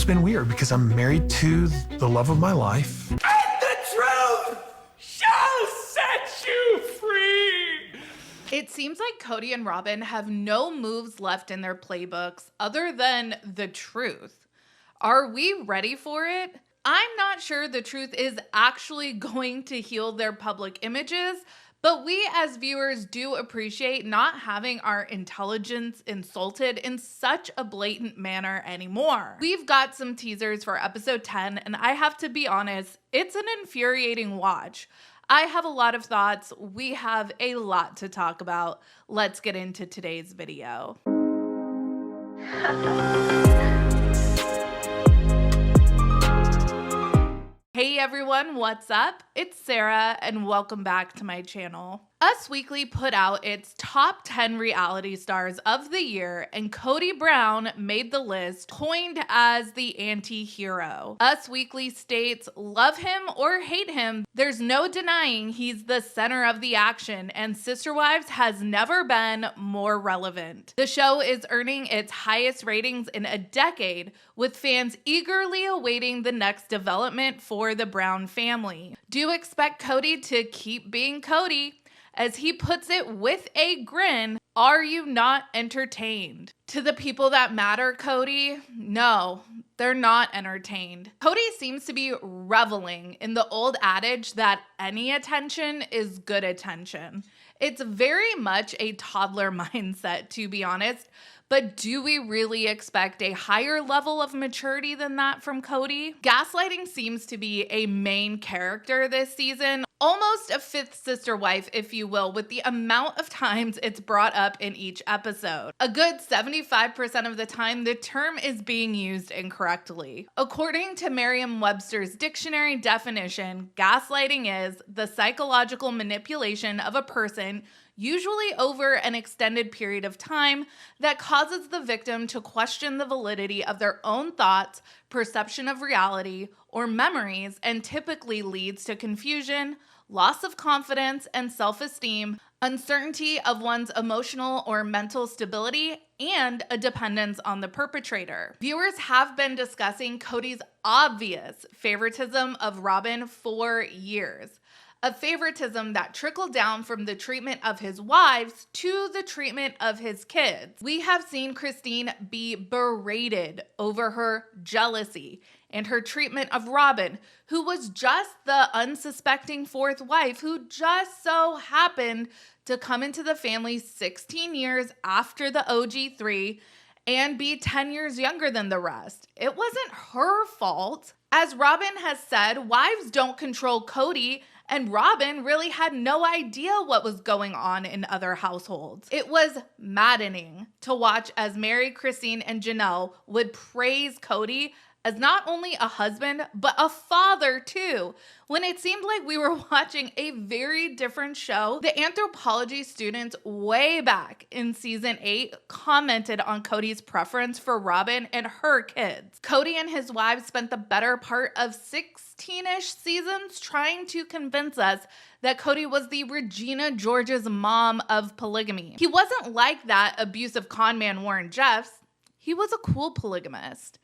been weird because I'm married to the love of my life. And the truth shall set you free. It seems like Kody and Robyn have no moves left in their playbooks other than the truth. Are we ready for it? I'm not sure the truth is actually going to heal their public images, but we as viewers do appreciate not having our intelligence insulted in such a blatant manner anymore. We've got some teasers for episode 10, and I have to be honest, it's an infuriating watch. I have a lot of thoughts. We have a lot to talk about. Let's get into today's video. Hey everyone, what's up? It's Sarah and welcome back to my channel. Us Weekly put out its top 10 reality stars of the year, and Kody Brown made the list, coined as the anti-hero. Us Weekly states, love him or hate him, there's no denying he's the center of the action, and Sister Wives has never been more relevant. The show is earning its highest ratings in a decade, with fans eagerly awaiting the next development for the Brown family. Do expect Kody to keep being Kody. As he puts it with a grin, are you not entertained? To the people that matter, Kody, no, they're not entertained. Kody seems to be reveling in the old adage that any attention is good attention. It's very much a toddler mindset, to be honest, but do we really expect a higher level of maturity than that from Kody? Gaslighting seems to be a main character this season, almost a fifth sister wife, if you will, with the amount of times it's brought up in each episode. A good 75% of the time, the term is being used incorrectly. According to Merriam-Webster's dictionary definition, gaslighting is the psychological manipulation of a person, usually over an extended period of time, that causes the victim to question the validity of their own thoughts, perception of reality, or memories, and typically leads to confusion, loss of confidence and self-esteem, uncertainty of one's emotional or mental stability, and a dependence on the perpetrator. Viewers have been discussing Kody's obvious favoritism of Robyn for years. A favoritism that trickled down from the treatment of his wives to the treatment of his kids. We have seen Christine be berated over her jealousy and her treatment of Robyn, who was just the unsuspecting fourth wife who just so happened to come into the family 16 years after the OG3 and be 10 years younger than the rest. It wasn't her fault. As Robyn has said, wives don't control Kody, and Robyn really had no idea what was going on in other households. It was maddening to watch as Mary, Christine, and Janelle would praise Kody as not only a husband, but a father too, when it seemed like we were watching a very different show. The anthropology students way back in season 8 commented on Kody's preference for Robyn and her kids. Kody and his wives spent the better part of 16-ish seasons trying to convince us that Kody was the Regina George's mom of polygamy. He wasn't like that abusive conman Warren Jeffs. He was a cool polygamist.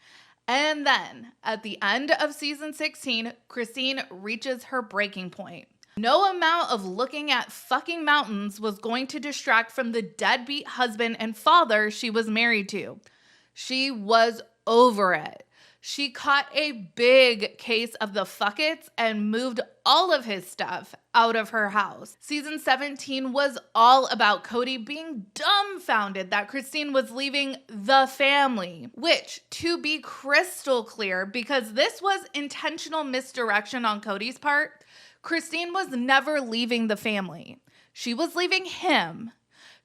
And then, at the end of season 16, Christine reaches her breaking point. No amount of looking at fucking mountains was going to distract from the deadbeat husband and father she was married to. She was over it. She caught a big case of the fuckets and moved all of his stuff out of her house. Season 17 was all about Kody being dumbfounded that Christine was leaving the family, which, to be crystal clear, because this was intentional misdirection on Kody's part, Christine was never leaving the family. She was leaving him.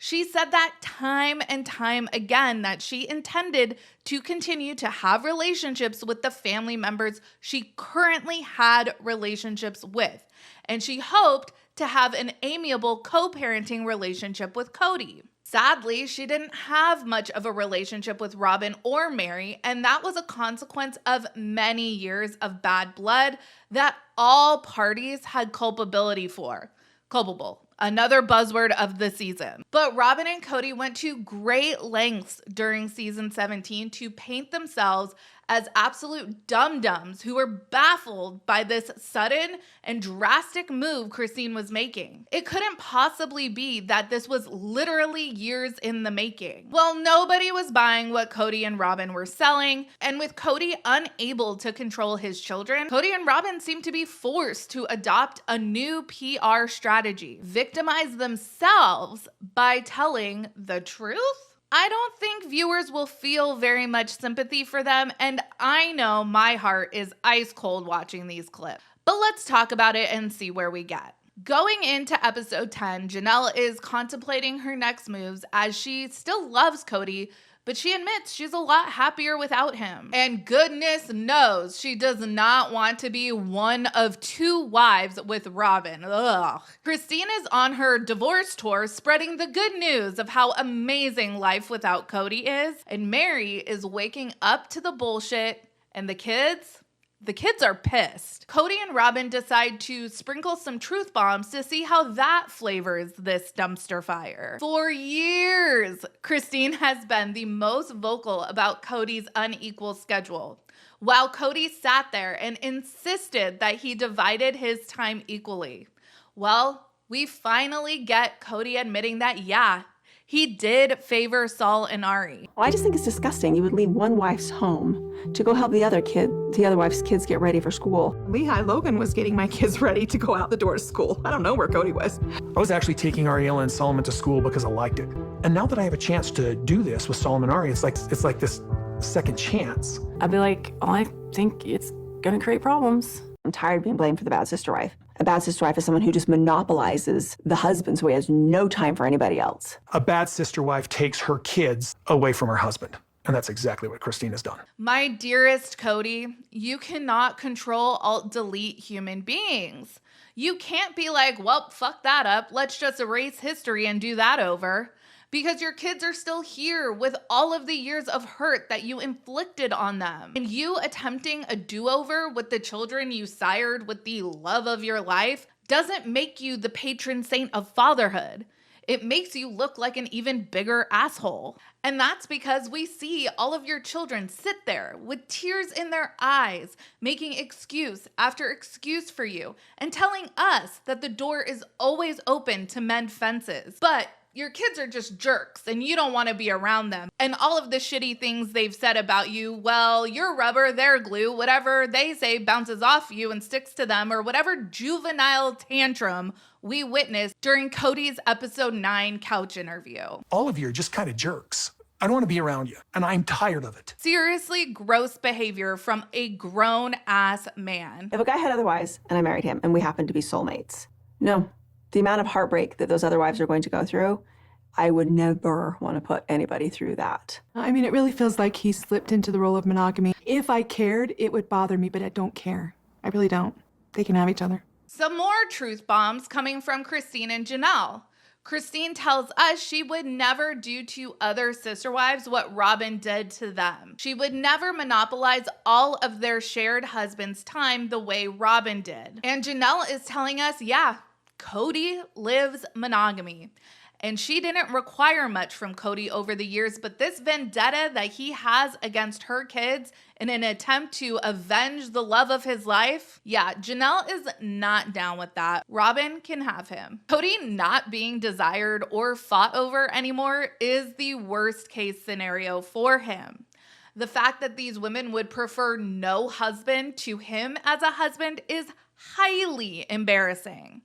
She said that time and time again that she intended to continue to have relationships with the family members she currently had relationships with, and she hoped to have an amiable co-parenting relationship with Kody. Sadly, she didn't have much of a relationship with Robyn or Mary, and that was a consequence of many years of bad blood that all parties had culpability for. Culpable. Another buzzword of the season. But Robyn and Kody went to great lengths during season 17 to paint themselves as absolute dum-dums who were baffled by this sudden and drastic move Christine was making. It couldn't possibly be that this was literally years in the making. Well, nobody was buying what Kody and Robyn were selling, and with Kody unable to control his children, Kody and Robyn seemed to be forced to adopt a new PR strategy, victimize themselves by telling the truth. I don't think viewers will feel very much sympathy for them, and I know my heart is ice cold watching these clips. But let's talk about it and see where we get. Going into episode 10, Janelle is contemplating her next moves as she still loves Kody, but she admits she's a lot happier without him. And goodness knows she does not want to be one of two wives with Robyn. Ugh. Christine is on her divorce tour spreading the good news of how amazing life without Kody is. And Mary is waking up to the bullshit. And the kids are pissed. Kody and Robyn decide to sprinkle some truth bombs to see how that flavors this dumpster fire. For years, Christine has been the most vocal about Kody's unequal schedule, while Kody sat there and insisted that he divided his time equally. Well, we finally get Kody admitting that, yeah, he did favor Saul and Ari. Well, I just think it's disgusting. You would leave one wife's home to go help the other wife's kids get ready for school. Lehigh Logan was getting my kids ready to go out the door to school. I don't know where Kody was. I was actually taking Ariella and Solomon to school because I liked it. And now that I have a chance to do this with Solomon and Ari, it's like this second chance. I'd be like, oh, I think it's gonna create problems. I'm tired of being blamed for the bad sister wife. A bad sister wife is someone who just monopolizes the husband so he has no time for anybody else. A bad sister wife takes her kids away from her husband. And that's exactly what Christine has done. My dearest Kody, you cannot control, alt-delete human beings. You can't be like, well, fuck that up. Let's just erase history and do that over. Because your kids are still here with all of the years of hurt that you inflicted on them. And you attempting a do-over with the children you sired with the love of your life doesn't make you the patron saint of fatherhood. It makes you look like an even bigger asshole. And that's because we see all of your children sit there with tears in their eyes, making excuse after excuse for you, and telling us that the door is always open to mend fences. But your kids are just jerks and you don't want to be around them. And all of the shitty things they've said about you, well, you're rubber, they're glue, whatever they say bounces off you and sticks to them, or whatever juvenile tantrum we witnessed during Kody's episode 9 couch interview. All of you are just kind of jerks. I don't want to be around you, and I'm tired of it. Seriously gross behavior from a grown-ass man. If a guy had otherwise, and I married him, and we happened to be soulmates, no. The amount of heartbreak that those other wives are going to go through, I would never want to put anybody through that. I mean, it really feels like he slipped into the role of monogamy. If I cared, it would bother me, but I don't care. I really don't. They can have each other. Some more truth bombs coming from Christine and Janelle. Christine tells us she would never do to other sister wives what Robyn did to them. She would never monopolize all of their shared husband's time the way Robyn did. And Janelle is telling us, yeah, Kody lives monogamy. And she didn't require much from Kody over the years, but this vendetta that he has against her kids in an attempt to avenge the love of his life, yeah, Janelle is not down with that. Robyn can have him. Kody not being desired or fought over anymore is the worst case scenario for him. The fact that these women would prefer no husband to him as a husband is highly embarrassing.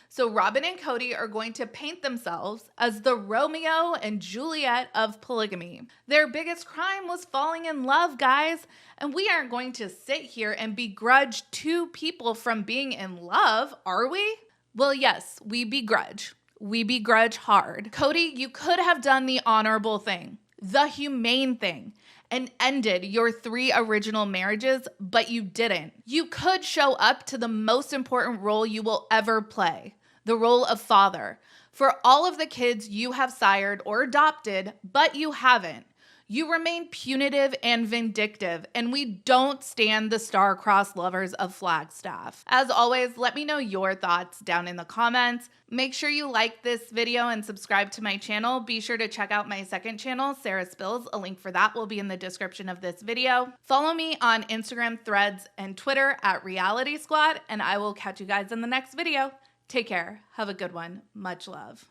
So Robyn and Kody are going to paint themselves as the Romeo and Juliet of polygamy. Their biggest crime was falling in love, guys. And we aren't going to sit here and begrudge two people from being in love, are we? Well, yes, we begrudge. We begrudge hard. Kody, you could have done the honorable thing, the humane thing, and ended your 3 original marriages, but you didn't. You could show up to the most important role you will ever play, the role of father, for all of the kids you have sired or adopted, but you haven't. You remain punitive and vindictive, and we don't stand the star-crossed lovers of Flagstaff. As always, let me know your thoughts down in the comments. Make sure you like this video and subscribe to my channel. Be sure to check out my second channel, Sarah Spills. A link for that will be in the description of this video. Follow me on Instagram, Threads, and Twitter at Reality Squad, and I will catch you guys in the next video. Take care. Have a good one. Much love.